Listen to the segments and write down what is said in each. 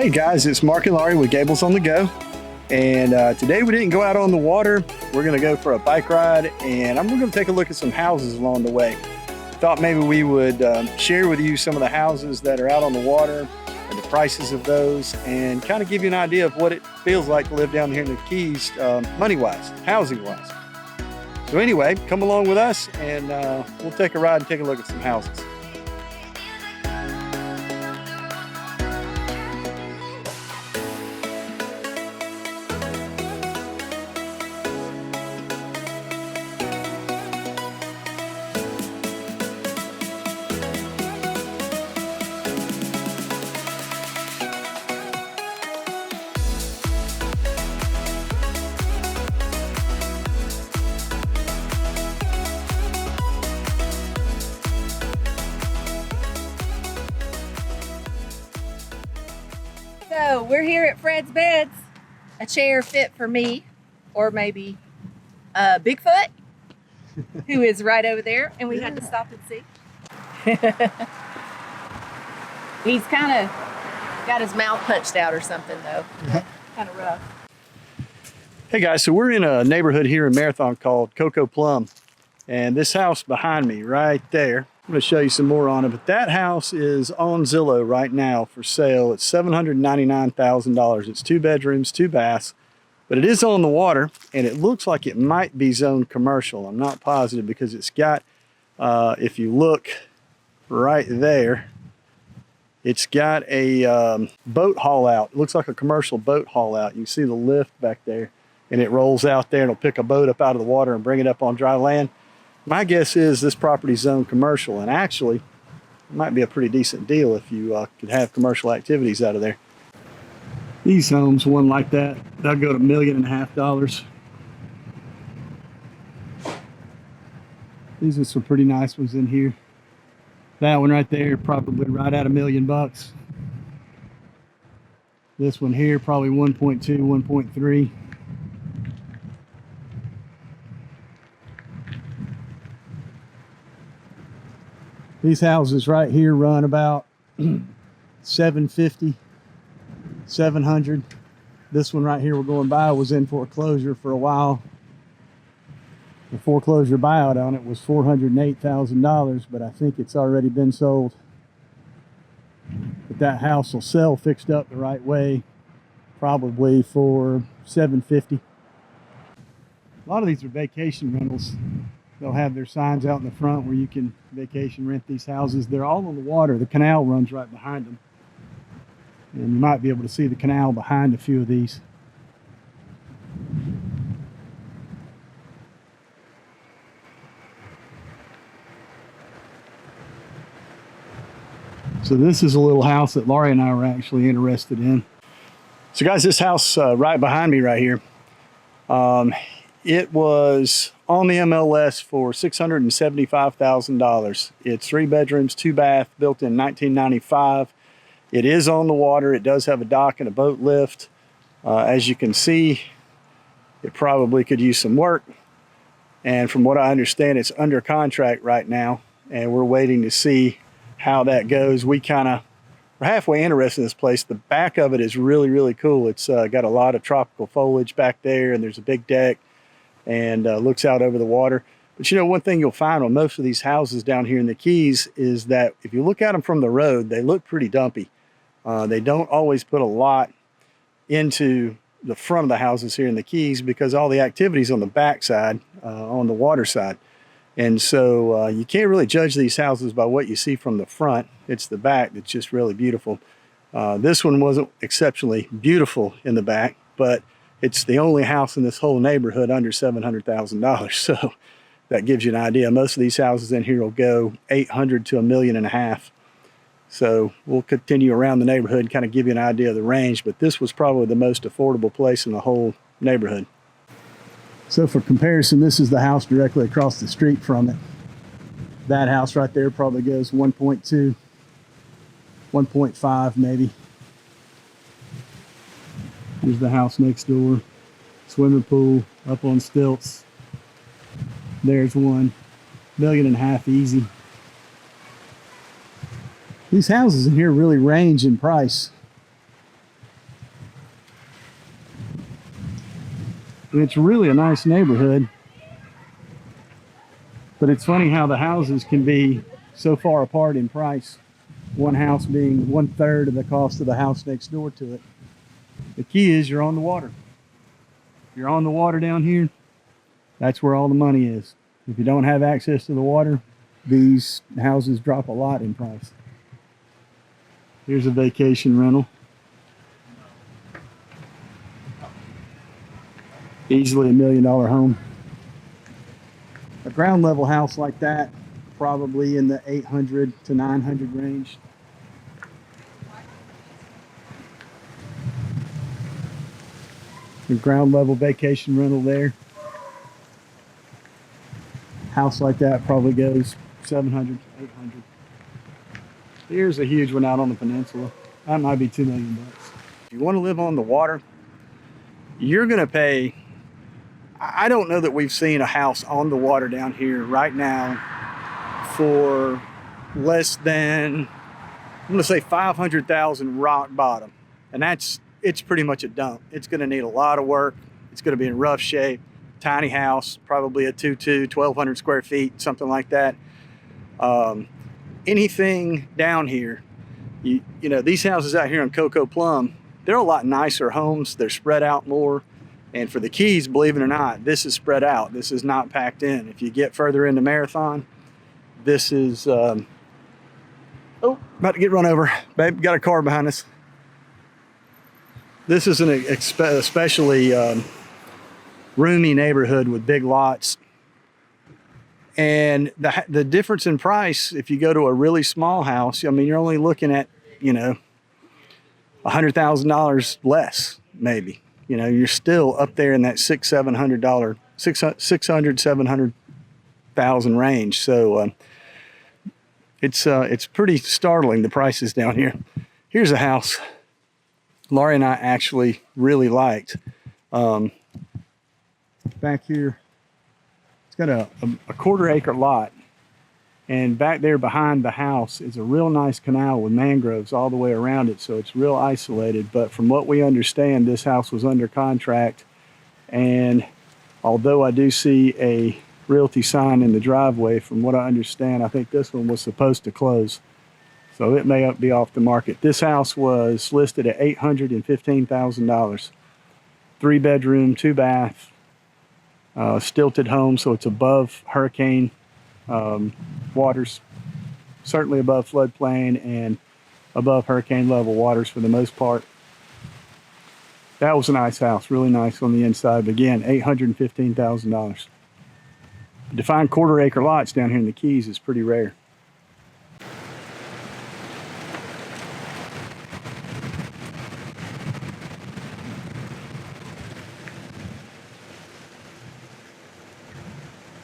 Hey guys, it's Mark and Laurie with Gables on the Go. And today we didn't go out on the water. We're gonna go for a bike ride and I'm gonna take a look at some houses along the way. Thought maybe we would share with you some of the houses that are out on the water and the prices of those and kind of give you an idea of what it feels like to live down here in the Keys, money-wise, housing-wise. So anyway, come along with us and we'll take a ride and take a look at some houses. So we're here at Fred's Beds, a chair fit for me, or maybe Bigfoot, who is right over there, and we had to stop and see. He's kind of got his mouth punched out or something though, kind of rough. Hey guys, so we're in a neighborhood here in Marathon called Coco Plum, and this house behind me right there, I'm going to show you some more on it, but that house is on Zillow right now for sale. It's $799,000. It's 2 bedrooms, 2 baths, but it is on the water and it looks like it might be zoned commercial. I'm not positive because it's got, if you look right there, it's got a boat haul out. It looks like a commercial boat haul out. You can see the lift back there and it rolls out there and it'll pick a boat up out of the water and bring it up on dry land. My guess is this property's zoned commercial, and actually it might be a pretty decent deal if you could have commercial activities out of there. These homes, one like that, they'll go to $1.5 million. These are some pretty nice ones in here. That one right there, probably right at $1 million. This one here, probably 1.2, 1.3. These houses right here run about 750, 700. This one right here we're going by was in foreclosure for a while. The foreclosure buyout on it was $408,000, but I think it's already been sold. But that house will sell fixed up the right way, probably for $750. A lot of these are vacation rentals. They'll have their signs out in the front where you can vacation rent these houses. They're all on the water. The canal runs right behind them. And you might be able to see the canal behind a few of these. So this is a little house that Laurie and I were actually interested in. So guys, this house right behind me right here, it was on the MLS for $675,000. It's 3 bedrooms, 2 bath, built in 1995. It is on the water. It does have a dock and a boat lift. As you can see, it probably could use some work. And from what I understand, it's under contract right now, and we're waiting to see how that goes. We're halfway interested in this place. The back of it is really, really cool. It's got a lot of tropical foliage back there, and there's a big deck and looks out over the water. But you know, one thing you'll find on most of these houses down here in the Keys is that if you look at them from the road, they look pretty dumpy. They don't always put a lot into the front of the houses here in the Keys because all the activities on the back side, on the water side. And so you can't really judge these houses by what you see from the front. It's the back that's just really beautiful. This one wasn't exceptionally beautiful in the back, but it's the only house in this whole neighborhood under $700,000. So that gives you an idea. Most of these houses in here will go $800,000 to $1.5 million. So we'll continue around the neighborhood and kind of give you an idea of the range, but this was probably the most affordable place in the whole neighborhood. So for comparison, this is the house directly across the street from it. That house right there probably goes 1.2, 1.5 maybe. Here's the house next door. Swimming pool up on stilts. There's one. $1.5 million easy. These houses in here really range in price. It's really a nice neighborhood, but it's funny how the houses can be so far apart in price. One house being 1/3 of the cost of the house next door to it. The key is you're on the water. If you're on the water down here, that's where all the money is. If you don't have access to the water, these houses drop a lot in price. Here's a vacation rental. Easily $1 million home. A ground level house like that, probably in the 800 to 900 range. A ground level vacation rental there. House like that probably goes 700 to 800. Here's a huge one out on the peninsula. That might be $2 million. If you want to live on the water, you're going to pay. I don't know that we've seen a house on the water down here right now for less than, I'm going to say 500,000 rock bottom. And it's pretty much a dump. It's going to need a lot of work. It's going to be in rough shape. Tiny house, probably a 2-2, 1,200 square feet, something like that. Anything down here, you know, these houses out here on Coco, Plum, they're a lot nicer homes. They're spread out more. And for the Keys, believe it or not, this is spread out. This is not packed in. If you get further into Marathon, this is, oh, about to get run over. Babe, got a car behind us. This is an especially roomy neighborhood with big lots. And the difference in price, if you go to a really small house, I mean, you're only looking at, you know, $100,000 less, maybe. You know, you're still up there in that $700,000 range. So it's pretty startling, the prices down here. Here's a house Laurie and I actually really liked. Back here, it's got a 1/4 acre lot, and back there behind the house is a real nice canal with mangroves all the way around it, so it's real isolated. But from what we understand, this house was under contract, and although I do see a realty sign in the driveway, from what I understand, I think this one was supposed to close, so it may be off the market. This house was listed at $815,000. 3-bedroom, 2-bath, stilted home, so it's above hurricane waters, certainly above floodplain and above hurricane level waters for the most part. That was a nice house, really nice on the inside, but again, $815,000. To find 1/4 acre lots down here in the Keys is pretty rare.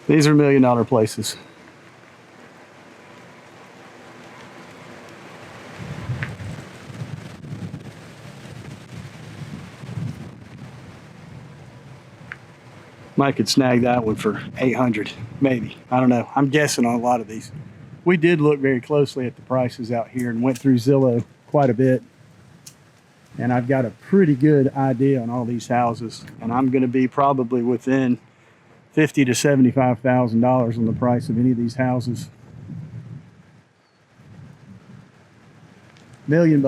These are $1 million places. Might could snag that one for 800, maybe. I don't know. I'm guessing on a lot of these. We did look very closely at the prices out here and went through Zillow quite a bit. And I've got a pretty good idea on all these houses. And I'm going to be probably within $50,000 to $75,000 on the price of any of these houses. $1 million.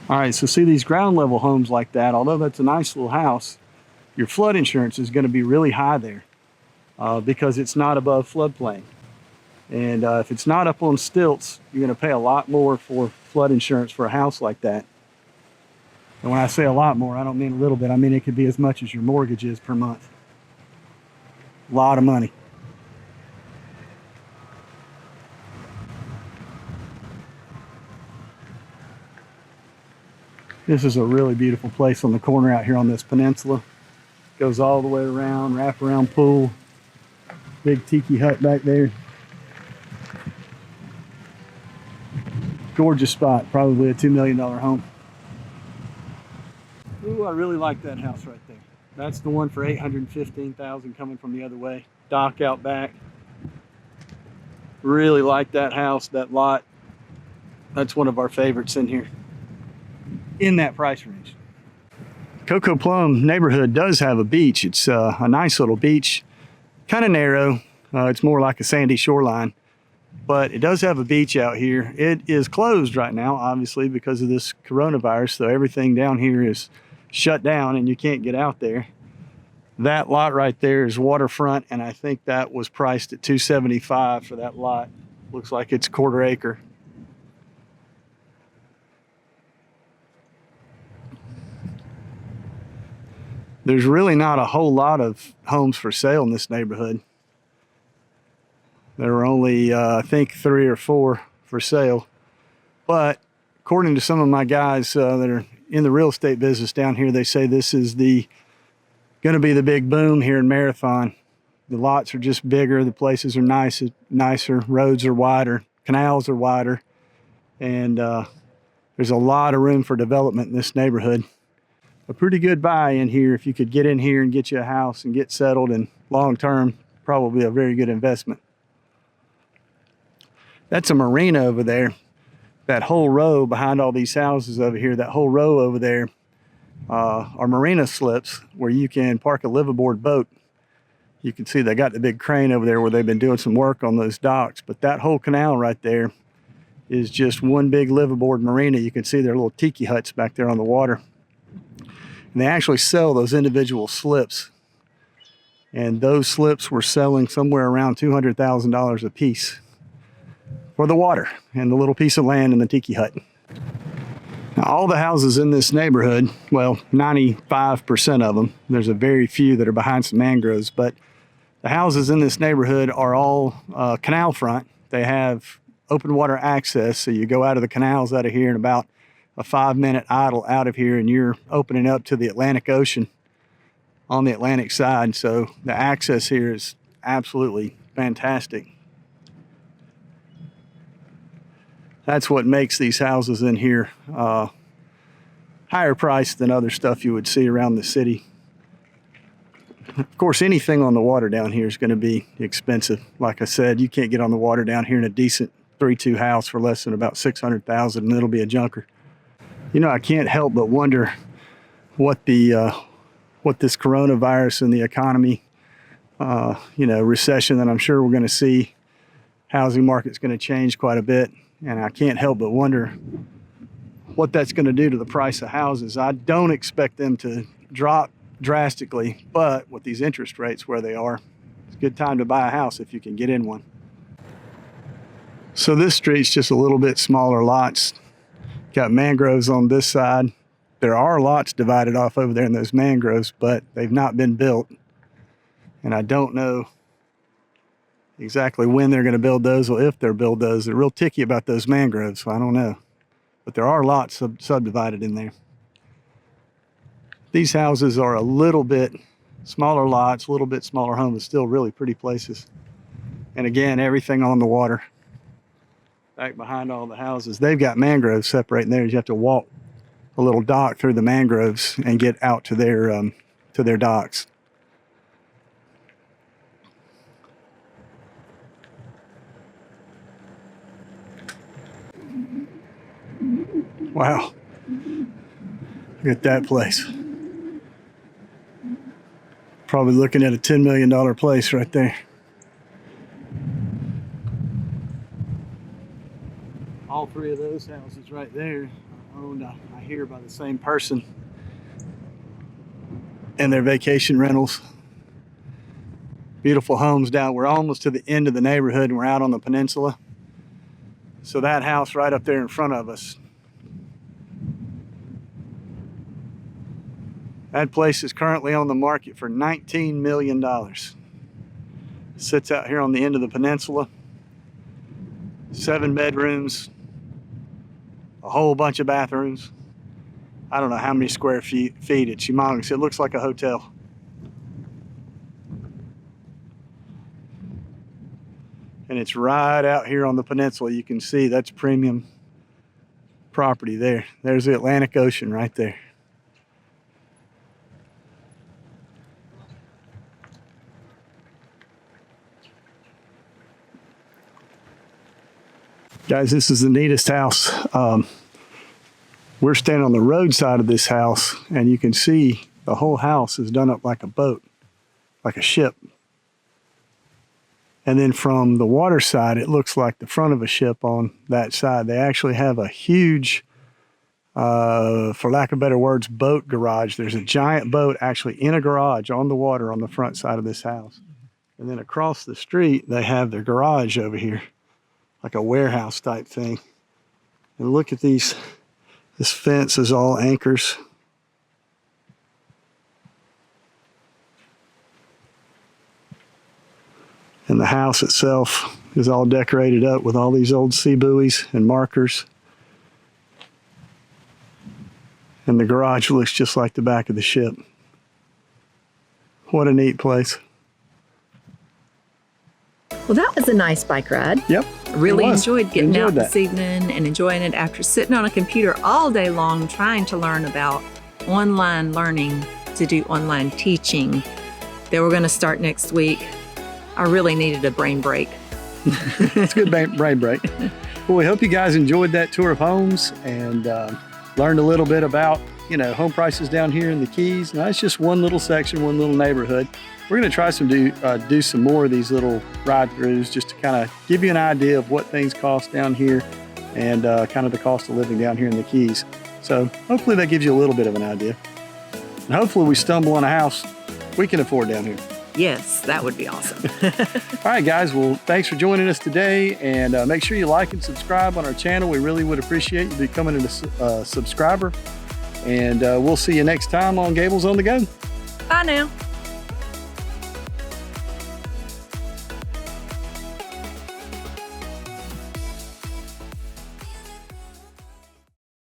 All right, so see these ground level homes like that, although that's a nice little house, your flood insurance is going to be really high there because it's not above floodplain. And if it's not up on stilts, you're going to pay a lot more for flood insurance for a house like that. And when I say a lot more, I don't mean a little bit. I mean it could be as much as your mortgage is per month. A lot of money. This is a really beautiful place on the corner out here on this peninsula. Goes all the way around, wraparound pool. Big tiki hut back there. Gorgeous spot, probably a $2 million home. Ooh, I really like that house right there. That's the one for $815,000 coming from the other way. Dock out back. Really like that house, that lot. That's one of our favorites in here. in that price range. Coco Plum neighborhood does have a beach. It's a nice little beach, kind of narrow. It's more like a sandy shoreline, but it does have a beach out here. It is closed right now, obviously, because of this coronavirus. So everything down here is shut down and you can't get out there. That lot right there is waterfront, and I think that was priced at $275 for that lot. Looks like it's 1/4 acre. There's really not a whole lot of homes for sale in this neighborhood. There were only, I think, 3 or 4 for sale. But according to some of my guys that are in the real estate business down here, they say this is going to be the big boom here in Marathon. The lots are just bigger. The places are nicer. Roads are wider. Canals are wider. And there's a lot of room for development in this neighborhood. A pretty good buy in here if you could get in here and get you a house and get settled, and long term, probably a very good investment. That's a marina over there. That whole row behind all these houses over here, that whole row over there are marina slips where you can park a liveaboard boat. You can see they got the big crane over there where they've been doing some work on those docks, but that whole canal right there is just one big liveaboard marina. You can see their little tiki huts back there on the water. And they actually sell those individual slips. And those slips were selling somewhere around $200,000 a piece for the water and the little piece of land and the tiki hut. Now, all the houses in this neighborhood, well, 95% of them, there's a very few that are behind some mangroves, but the houses in this neighborhood are all canal front. They have open water access, so you go out of the canals out of here in about a 5-minute idle out of here, and you're opening up to the Atlantic Ocean on the Atlantic side. So the access here is absolutely fantastic. That's what makes these houses in here higher priced than other stuff you would see around the city. Of course, anything on the water down here is going to be expensive. Like I said, you can't get on the water down here in a decent 3-2 house for less than about $600,000, and it'll be a junker. You know, I can't help but wonder what what this coronavirus and the economy, recession that I'm sure we're going to see, housing market's going to change quite a bit. And I can't help but wonder what that's going to do to the price of houses. I don't expect them to drop drastically, but with these interest rates where they are, it's a good time to buy a house if you can get in one. So this street's just a little bit smaller lots. Got mangroves on this side. There are lots divided off over there in those mangroves, but they've not been built. And I don't know exactly when they're going to build those, or if they'll build those. They're real ticky about those mangroves, so I don't know. But there are lots subdivided in there. These houses are a little bit smaller lots, a little bit smaller homes, but still really pretty places. And again, everything on the water. Back behind all the houses, they've got mangroves separating there. You have to walk a little dock through the mangroves and get out to their docks. Wow, look at that place. Probably looking at a $10 million place right there. All 3 of those houses right there are owned, I hear, by the same person, and they're vacation rentals. Beautiful homes down. We're almost to the end of the neighborhood, and we're out on the peninsula. So that house right up there in front of us, that place is currently on the market for $19 million. Sits out here on the end of the peninsula. 7 bedrooms, a whole bunch of bathrooms. I don't know how many square feet. It's humongous. It looks like a hotel. And it's right out here on the peninsula. You can see that's premium property there. There's the Atlantic Ocean right there. Guys, this is the neatest house. We're standing on the road side of this house, and you can see the whole house is done up like a boat, like a ship. And then from the water side, it looks like the front of a ship on that side. They actually have a huge, for lack of better words, boat garage. There's a giant boat actually in a garage on the water on the front side of this house. And then across the street, they have their garage over here, like a warehouse type thing. And look at these. This fence is all anchors. And the house itself is all decorated up with all these old sea buoys and markers. And the garage looks just like the back of the ship. What a neat place. Well, that was a nice bike ride. Yep. Really enjoyed getting out that this evening and enjoying it after sitting on a computer all day long trying to learn about online learning to do online teaching that we're going to start next week. I really needed a brain break. It's a good brain break. Well, we hope you guys enjoyed that tour of homes and learned a little bit about, home prices down here in the Keys. Now, it's just one little section, one little neighborhood. We're going to try do some more of these little ride-throughs just to kind of give you an idea of what things cost down here and kind of the cost of living down here in the Keys. So hopefully that gives you a little bit of an idea. And hopefully we stumble on a house we can afford down here. Yes, that would be awesome. All right, guys. Well, thanks for joining us today. And make sure you like and subscribe on our channel. We really would appreciate you becoming a subscriber. And we'll see you next time on Gables on the Go. Bye now.